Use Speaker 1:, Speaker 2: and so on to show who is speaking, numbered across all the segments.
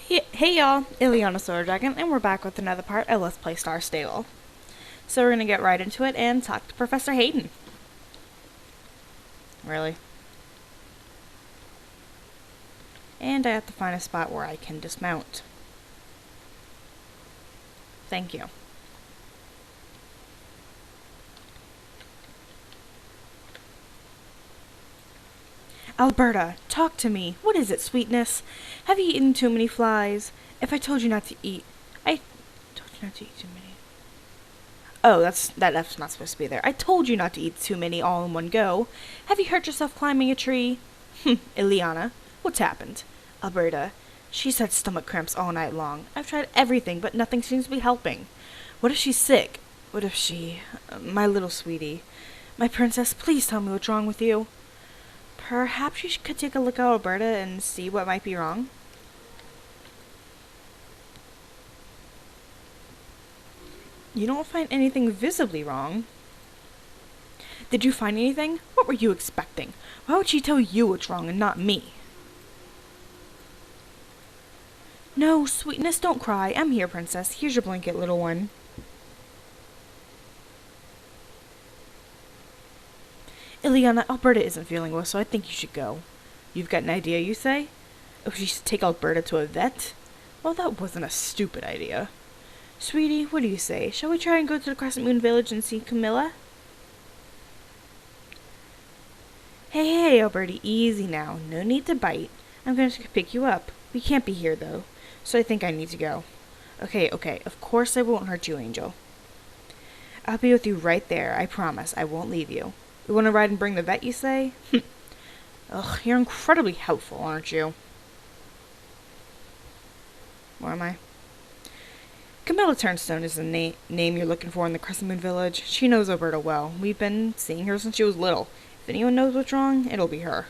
Speaker 1: Hey y'all, Ileana Solar Dragon, and we're back with another part of Let's Play Star Stable. So we're gonna get right into it and talk to Professor Hayden. Really? And I have to find a spot where I can dismount. Thank you. Alberta, talk to me. What is it, sweetness? Have you eaten too many flies? If I told you not to eat, I told you not to eat too many. Oh, that F's not supposed to be there. I told you not to eat too many all in one go. Have you hurt yourself climbing a tree? Ileana, what's happened? Alberta, she's had stomach cramps all night long. I've tried everything, but nothing seems to be helping. What if she's sick? What if she... my little sweetie. My princess, please tell me what's wrong with you. Perhaps you could take a look at Alberta and see what might be wrong? You don't find anything visibly wrong. Did you find anything? What were you expecting? Why would she tell you what's wrong and not me? No, sweetness, don't cry. I'm here, princess. Here's your blanket, little one. Ileana, Alberta isn't feeling well, so I think you should go. You've got an idea, you say? Oh, she should take Alberta to a vet? Well, that wasn't a stupid idea. Sweetie, what do you say? Shall we try and go to the Crescent Moon Village and see Camilla? Hey, Alberta, easy now. No need to bite. I'm going to pick you up. We can't be here, though, so I think I need to go. Okay, of course I won't hurt you, Angel. I'll be with you right there, I promise. I won't leave you. You want to ride and bring the vet, you say? Ugh, you're incredibly helpful, aren't you? What am I? Camilla Turnstone is the name you're looking for in the Crescent Moon Village. She knows Alberta well. We've been seeing her since she was little. If anyone knows what's wrong, it'll be her.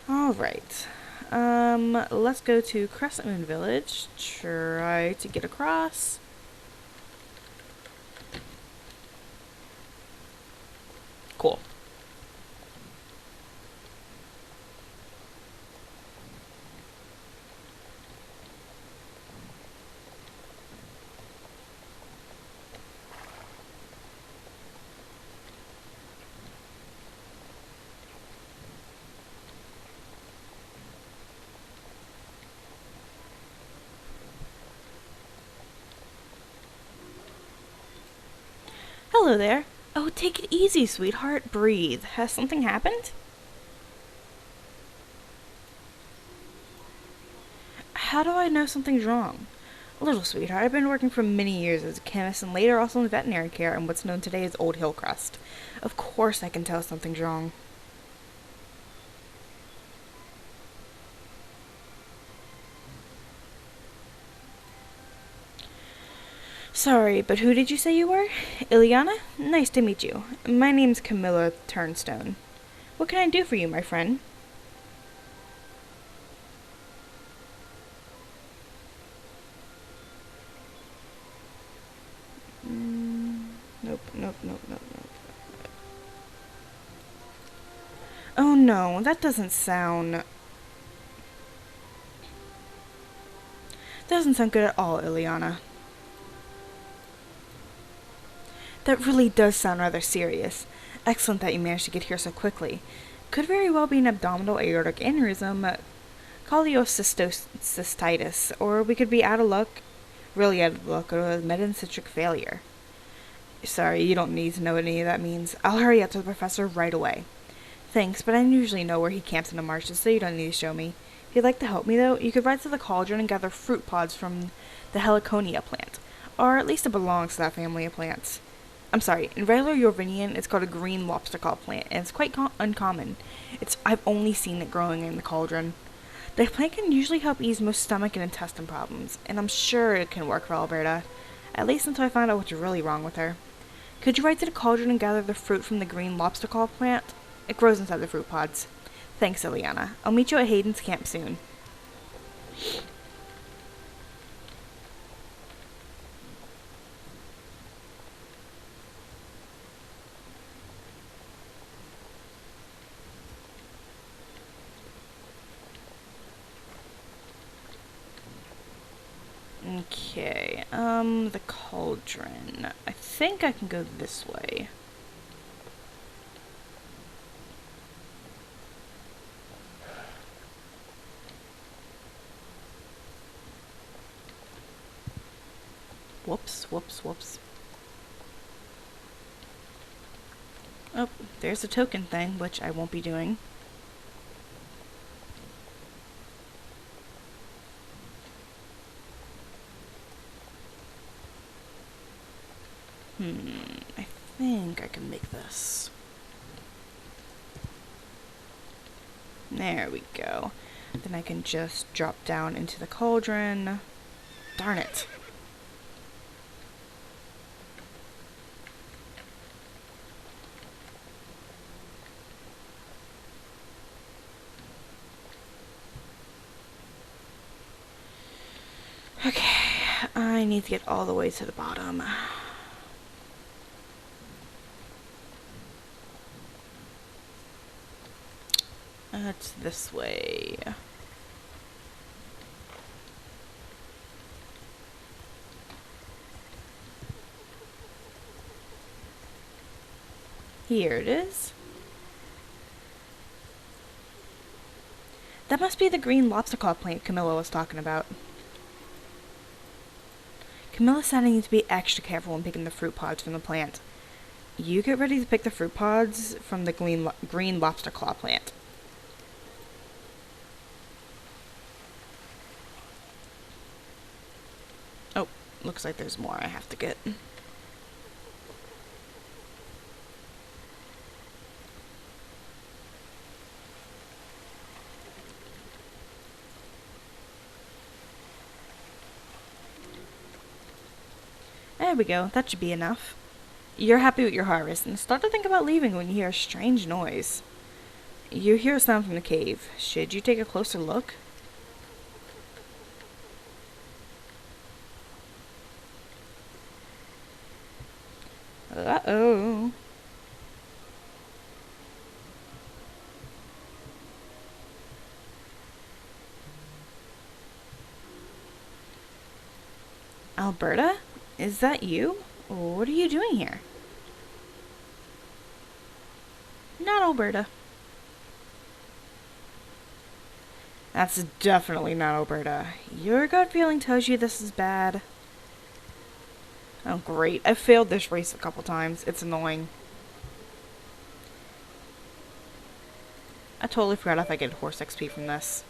Speaker 1: Alright. Let's go to Crescent Moon Village. Try to get across. Cool. Hello there. Oh, take it easy, sweetheart. Breathe. Has something happened? How do I know something's wrong? Little sweetheart, I've been working for many years as a chemist and later also in veterinary care in what's known today as Old Hillcrest. Of course I can tell something's wrong. Sorry, but who did you say you were? Ileana? Nice to meet you. My name's Camilla Turnstone. What can I do for you, my friend? Nope. Oh no, that doesn't sound good at all, Ileana. That really does sound rather serious. Excellent that you managed to get here so quickly. Could very well be an abdominal aortic aneurysm, cholecystitis, or we could be out of luck, really out of luck, or a metacentric failure. Sorry, you don't need to know what any of that means. I'll hurry up to the professor right away. Thanks, but I usually know where he camps in the marshes, so you don't need to show me. If you'd like to help me, though, you could ride to the cauldron and gather fruit pods from the heliconia plant, or at least it belongs to that family of plants. I'm sorry, in regular Yorvinian, it's called a green lobsterclaw plant, and it's quite uncommon. I've only seen it growing in the cauldron. The plant can usually help ease most stomach and intestine problems, and I'm sure it can work for Alberta, at least until I find out what's really wrong with her. Could you ride to the cauldron and gather the fruit from the green lobsterclaw plant? It grows inside the fruit pods. Thanks, Ileana. I'll meet you at Hayden's camp soon. Okay, the cauldron. I think I can go this way. Whoops, whoops, whoops. Oh, there's a token thing, which I won't be doing. I think I can make this. There we go. Then I can just drop down into the cauldron. Darn it. Okay, I need to get all the way to the bottom. It's this way. Here it is. That must be the green lobster claw plant Camilla was talking about. Camilla said I need to be extra careful when picking the fruit pods from the plant. You get ready to pick the fruit pods from the green lobster claw plant. Oh, looks like there's more I have to get. There we go, that should be enough. You're happy with your harvest and start to think about leaving when you hear a strange noise. You hear a sound from the cave. Should you take a closer look? Uh-oh. Alberta? Is that you? What are you doing here? Not Alberta. That's definitely not Alberta. Your gut feeling tells you this is bad. Oh, great. I've failed this race a couple times. It's annoying. I totally forgot if I get horse XP from this.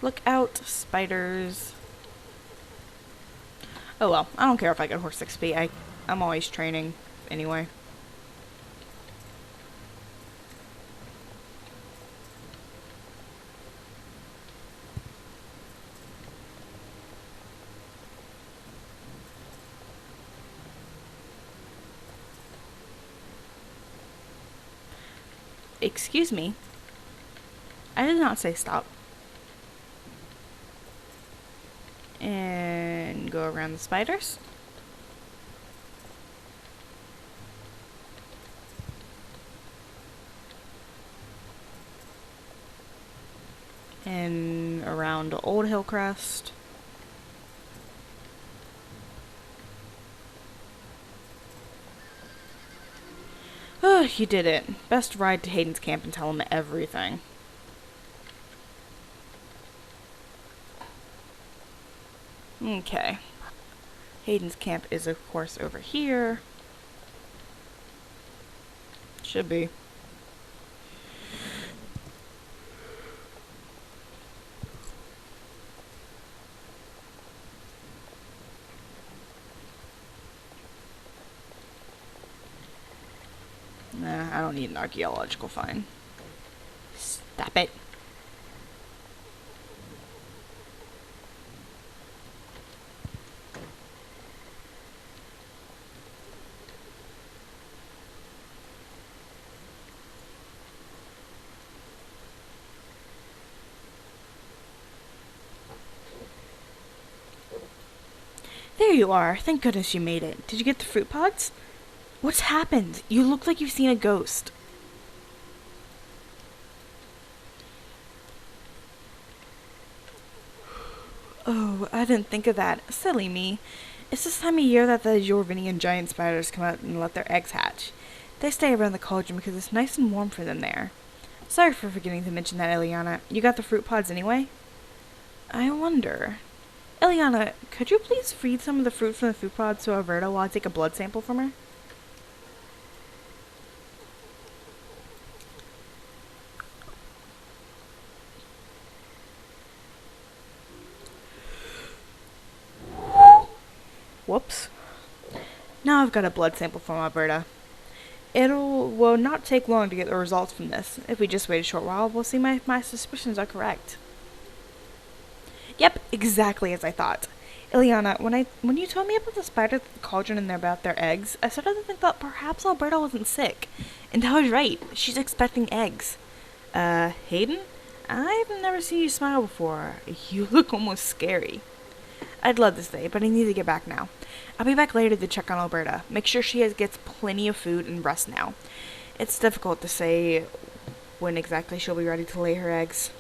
Speaker 1: Look out, spiders. Oh well, I don't care if I get horse XP. I'm always training anyway. Excuse me. I did not say stop. And go around the spiders. And around Old Hillcrest. Oh, you did it. Best ride to Hayden's camp and tell him everything. Okay. Hayden's camp is, of course, over here. Should be. Nah, I don't need an archaeological find. Stop it. There you are. Thank goodness you made it. Did you get the fruit pods? What's happened? You look like you've seen a ghost. Oh, I didn't think of that. Silly me. It's this time of year that the Jorvinian giant spiders come out and let their eggs hatch. They stay around the cauldron because it's nice and warm for them there. Sorry for forgetting to mention that, Ileana. You got the fruit pods anyway? I wonder. Ileana, could you please feed some of the fruit from the fruit pods to Alberta while I take a blood sample from her? Whoops. Now I've got a blood sample from Alberta. Will not take long to get the results from this. If we just wait a short while, we'll see my suspicions are correct. Yep, exactly as I thought. Ileana, when you told me about the spiders at the cauldron and about their eggs, I started to think that perhaps Alberta wasn't sick. And I was right. She's expecting eggs. Hayden? I've never seen you smile before. You look almost scary. I'd love to stay, but I need to get back now. I'll be back later to check on Alberta. Make sure she gets plenty of food and rest now. It's difficult to say when exactly she'll be ready to lay her eggs.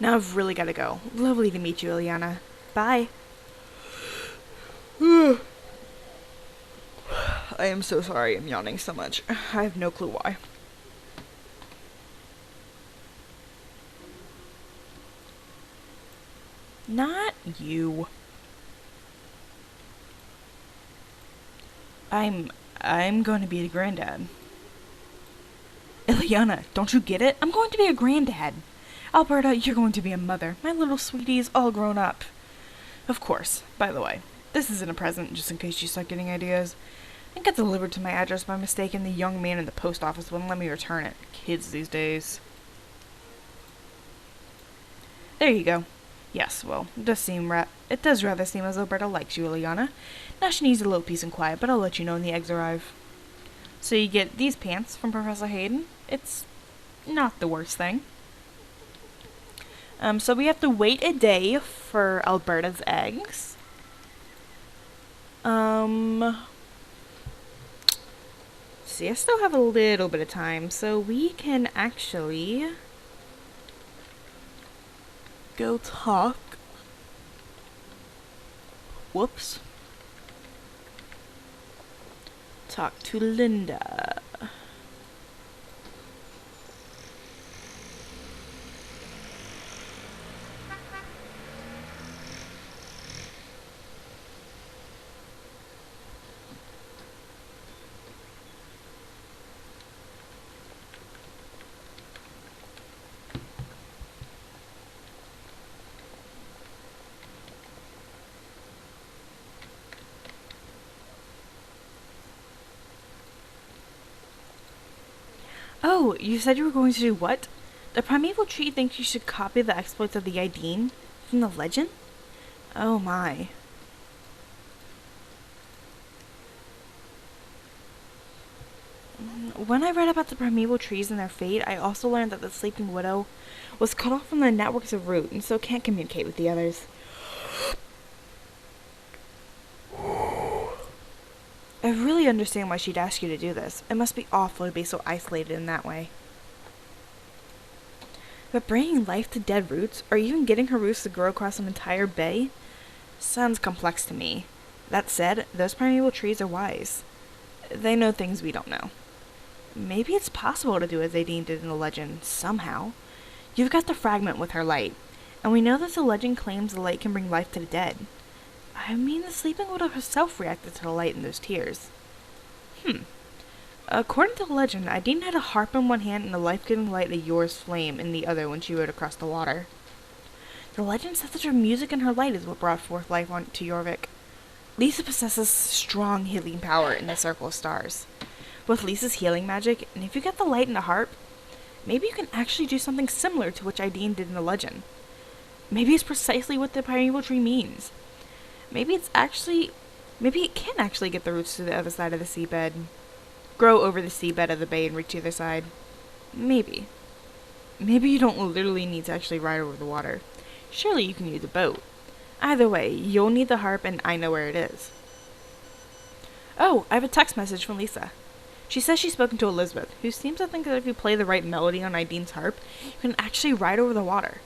Speaker 1: Now I've really got to go. Lovely to meet you, Ileana. Bye. I am so sorry I'm yawning so much. I have no clue why. Not you. I'm going to be a granddad. Ileana, don't you get it? I'm going to be a granddad. Alberta, you're going to be a mother. My little sweetie is all grown up. Of course. By the way, this isn't a present, just in case you start getting ideas. It got delivered to my address by mistake, and the young man in the post office wouldn't let me return it. Kids these days. There you go. Yes, well, it does rather seem as though Alberta likes you, Ileana. Now she needs a little peace and quiet, but I'll let you know when the eggs arrive. So you get these pants from Professor Hayden. It's not the worst thing. So we have to wait a day for Alberta's eggs. See, I still have a little bit of time, so we can actually go talk. Whoops. Talk to Linda. Oh, you said you were going to do what? The primeval tree thinks you should copy the exploits of the Ideen from the legend? Oh my. When I read about the primeval trees and their fate, I also learned that the Sleeping Widow was cut off from the networks of root and so can't communicate with the others. I really understand why she'd ask you to do this. It must be awful to be so isolated in that way. But bringing life to dead roots, or even getting her roots to grow across an entire bay, sounds complex to me. That said, those primeval trees are wise. They know things we don't know. Maybe it's possible to do as Aideen did in the legend, somehow. You've got the fragment with her light, and we know that the legend claims the light can bring life to the dead. I mean, the Sleeping Widow herself reacted to the light in those tears. According to the legend, Aideen had a harp in one hand and the life-giving light of Yor's flame in the other when she rode across the water. The legend says that her music and her light is what brought forth life to Jorvik. Lisa possesses strong healing power in the Circle of Stars. With Lisa's healing magic, and if you get the light and the harp, maybe you can actually do something similar to what Aideen did in the legend. Maybe it's precisely what the primeval tree means. Maybe it can actually get the roots to the other side of the seabed. Grow over the seabed of the bay and reach the other side. Maybe. Maybe you don't literally need to actually ride over the water. Surely you can use a boat. Either way, you'll need the harp and I know where it is. Oh, I have a text message from Lisa. She says she's spoken to Elizabeth, who seems to think that if you play the right melody on Aideen's harp, you can actually ride over the water.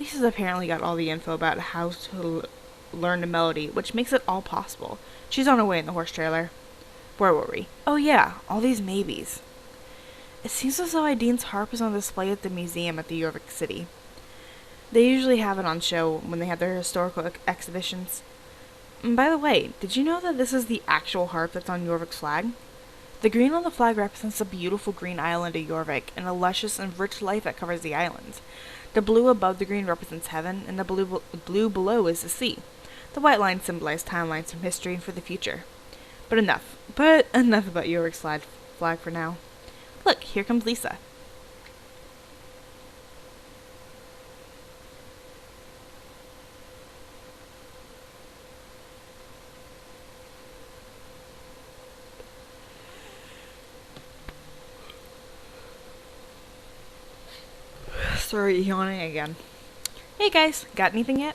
Speaker 1: Lisa's apparently got all the info about how to learn the melody, which makes it all possible. She's on her way in the horse trailer. Where were we? Oh yeah, all these maybes. It seems as though Idine's harp is on display at the museum at the Yorvik City. They usually have it on show when they have their historical exhibitions. And by the way, did you know that this is the actual harp that's on Yorvik's flag? The green on the flag represents the beautiful green island of Yorvik and the luscious and rich life that covers the island. The blue above the green represents heaven, and the blue below is the sea. The white lines symbolize timelines from history and for the future. But enough about Yorvik's flag for now. Look, here comes Lisa. Sorry, yawning again. Hey guys, got anything yet?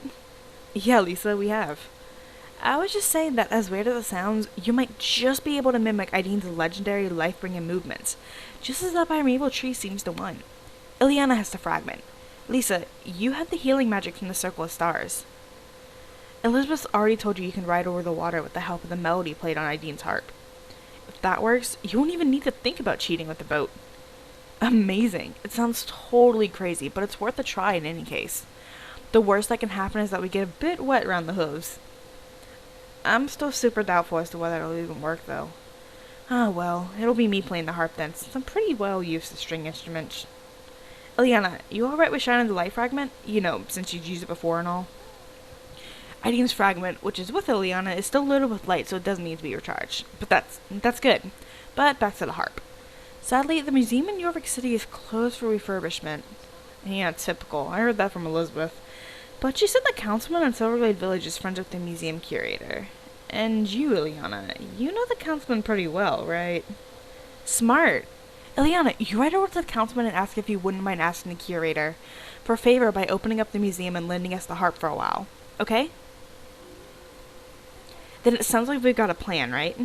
Speaker 1: Yeah, Lisa, we have. I was just saying that as weird as it sounds, you might just be able to mimic Idine's legendary life-bringing movements, just as that primeval tree seems to want. Ileana has the fragment. Lisa, you have the healing magic from the Circle of Stars. Elizabeth's already told you can ride over the water with the help of the melody played on Idine's harp. If that works, you won't even need to think about cheating with the boat. Amazing. It sounds totally crazy, but it's worth a try in any case. The worst that can happen is that we get a bit wet around the hooves. I'm still super doubtful as to whether it'll even work, though. Ah, well, it'll be me playing the harp then, since I'm pretty well used to string instruments. Ileana, you alright with shining the light fragment? You know, since you've used it before and all. Idine's fragment, which is with Ileana, is still loaded with light, so it doesn't need to be recharged. But that's good. But back to the harp. Sadly, the museum in Yorvik City is closed for refurbishment. Yeah, typical. I heard that from Elizabeth. But she said the councilman in Silverglade Village is friends with the museum curator. And you, Ileana, you know the councilman pretty well, right? Smart. Ileana, you write over to the councilman and ask if he wouldn't mind asking the curator for a favor by opening up the museum and lending us the harp for a while. Okay? Then it sounds like we've got a plan, right?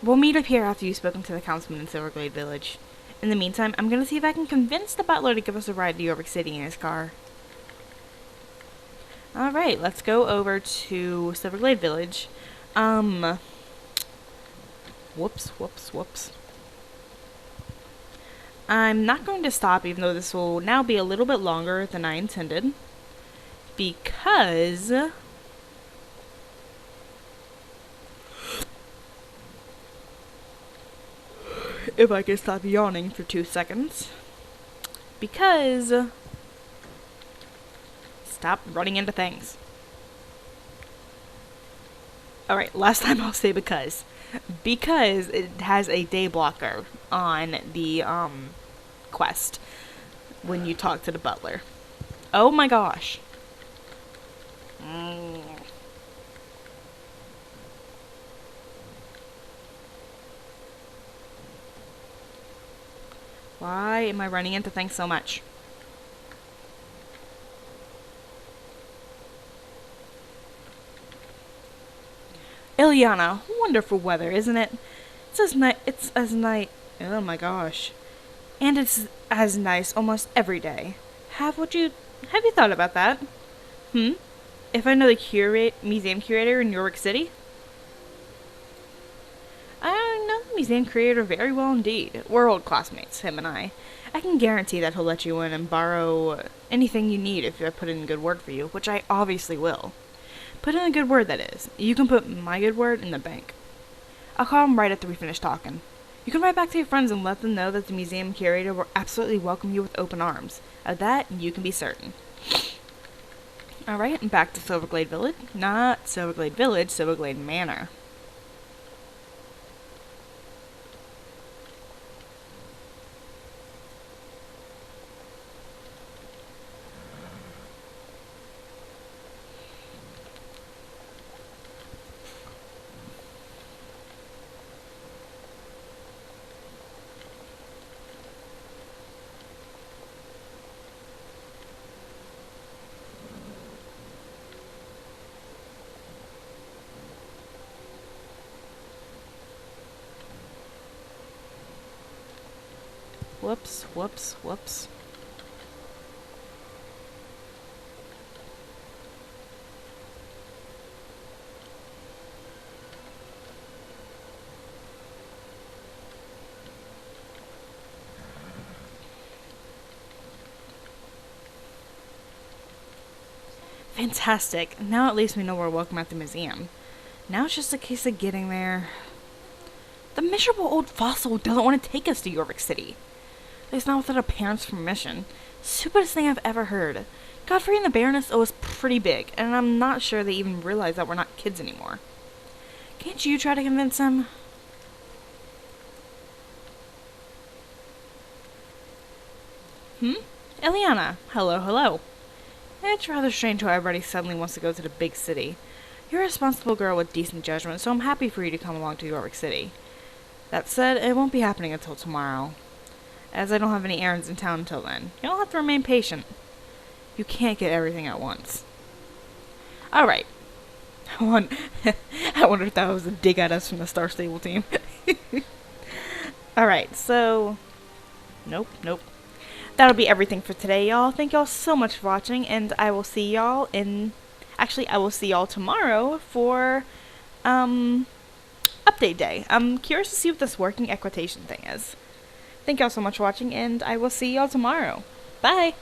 Speaker 1: We'll meet up here after you've spoken to the councilman in Silverglade Village. In the meantime, I'm gonna see if I can convince the butler to give us a ride to Yorvik City in his car. Alright, let's go over to Silverglade Village. Whoops. I'm not going to stop, even though this will now be a little bit longer than I intended. Because if I can stop yawning for 2 seconds. Because stop running into things. Alright, last time I'll say because. Because it has a day blocker on the quest when you talk to the butler. Oh my gosh. Why am I running into things so much? Ileana, wonderful weather, isn't it? It's as nice. Oh my gosh. And it's as nice almost every day. Have you thought about that? If I know the museum curator in Yorvik City? I know the museum curator very well indeed. We're old classmates, him and I. I can guarantee that he'll let you in and borrow anything you need if I put in a good word for you, which I obviously will. Put in a good word, that is. You can put my good word in the bank. I'll call him right after we finish talking. You can write back to your friends and let them know that the museum curator will absolutely welcome you with open arms. Of that, you can be certain. Alright, and back to Silverglade Village. Not Silverglade Village, Silverglade Manor. Whoops, whoops, whoops. Fantastic. Now at least we know we're welcome at the museum. Now it's just a case of getting there. The miserable old fossil doesn't want to take us to York City. At least not without a parent's permission. Stupidest thing I've ever heard. Godfrey and the Baroness owe us pretty big, and I'm not sure they even realize that we're not kids anymore. Can't you try to convince them? Eliana. Hello, hello. It's rather strange how everybody suddenly wants to go to the big city. You're a responsible girl with decent judgment, so I'm happy for you to come along to York City. That said, it won't be happening until tomorrow, as I don't have any errands in town until then. You'll have to remain patient. You can't get everything at once. Alright. I wonder if that was a dig at us from the Star Stable team. Alright, so... Nope. That'll be everything for today, y'all. Thank y'all so much for watching, and I will see y'all in... Actually, I will see y'all tomorrow for, update day. I'm curious to see what this working equitation thing is. Thank y'all so much for watching, and I will see y'all tomorrow. Bye!